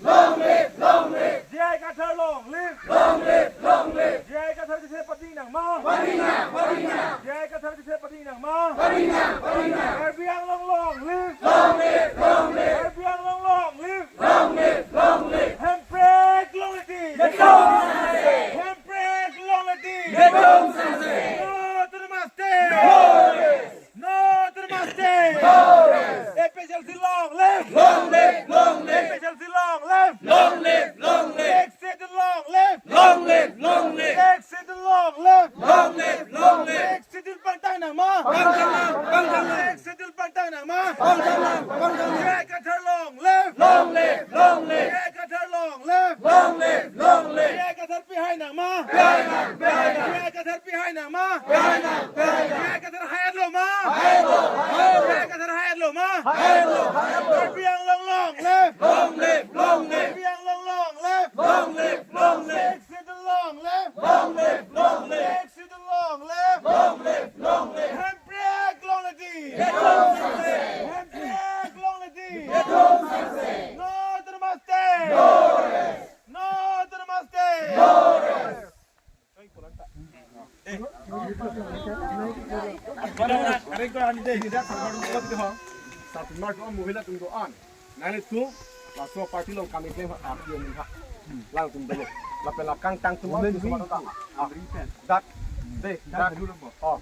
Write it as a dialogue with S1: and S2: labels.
S1: long live, long live.
S2: Jai Katha long live.
S1: Long live, long live.
S2: Jai Katha Jise Pati Nang Ma.
S1: Padina, padina,
S2: Jai Katha Jise Pati Nang Ma.
S1: padina, padina.
S2: Erbiang long live.
S1: Long live, long live.
S2: Erbiang long live.
S1: Long live, long live.
S2: Hemprek Longity.
S1: Gedong Sanse.
S2: Hemprek Longity.
S1: Gedong Sanse.
S2: No to the master.
S1: Horace.
S2: No to the master.
S1: Horace.
S2: FHLC long live.
S1: Long live, long live.
S2: FHLC long live.
S1: Long live, long live.
S2: Exit the long live.
S1: Long live, long live.
S2: Exit the long live.
S1: Long live, long live.
S2: Exit the pantang nang ma.
S1: Pangkalang, pangkalang.
S2: Exit the pantang nang ma.
S1: Pangkalang, pangkalang.
S2: Jai Katha long live.
S1: Long live, long live.
S2: Jai Katha long live.
S1: Long live, long live.
S2: Jai Katha behind nang ma.
S1: Behind, behind,
S2: Jai Katha behind nang ma.
S1: behind, behind.
S2: Jai Katha hayat lo ma.
S1: Haylo, haylo,
S2: Jai Katha hayat lo ma.
S1: haylo, haylo.
S2: Erbiang long live.
S1: Long live, long live.
S2: Erbiang long live.
S1: Long live, long live.
S2: Exit the long live.
S1: Long live, long live.
S2: Exit the long live.
S1: Long live, long live.
S2: Hemprek Longity.
S1: Gedong Sanse.
S2: Hemprek Longity.
S1: Gedong Sanse.
S2: No to the master.
S1: Horace.
S2: No to the master.
S1: Horace.
S2: Kari ko ani deh tidak sangat kuat tu hang. Satu mark on mohila tum doan. Nani tu la so party long kami ke ha dia ni ha. Lang tum dele. La pela kang tang tum semua tak. Ah. Dat. Deh. Dat dulu. Oh.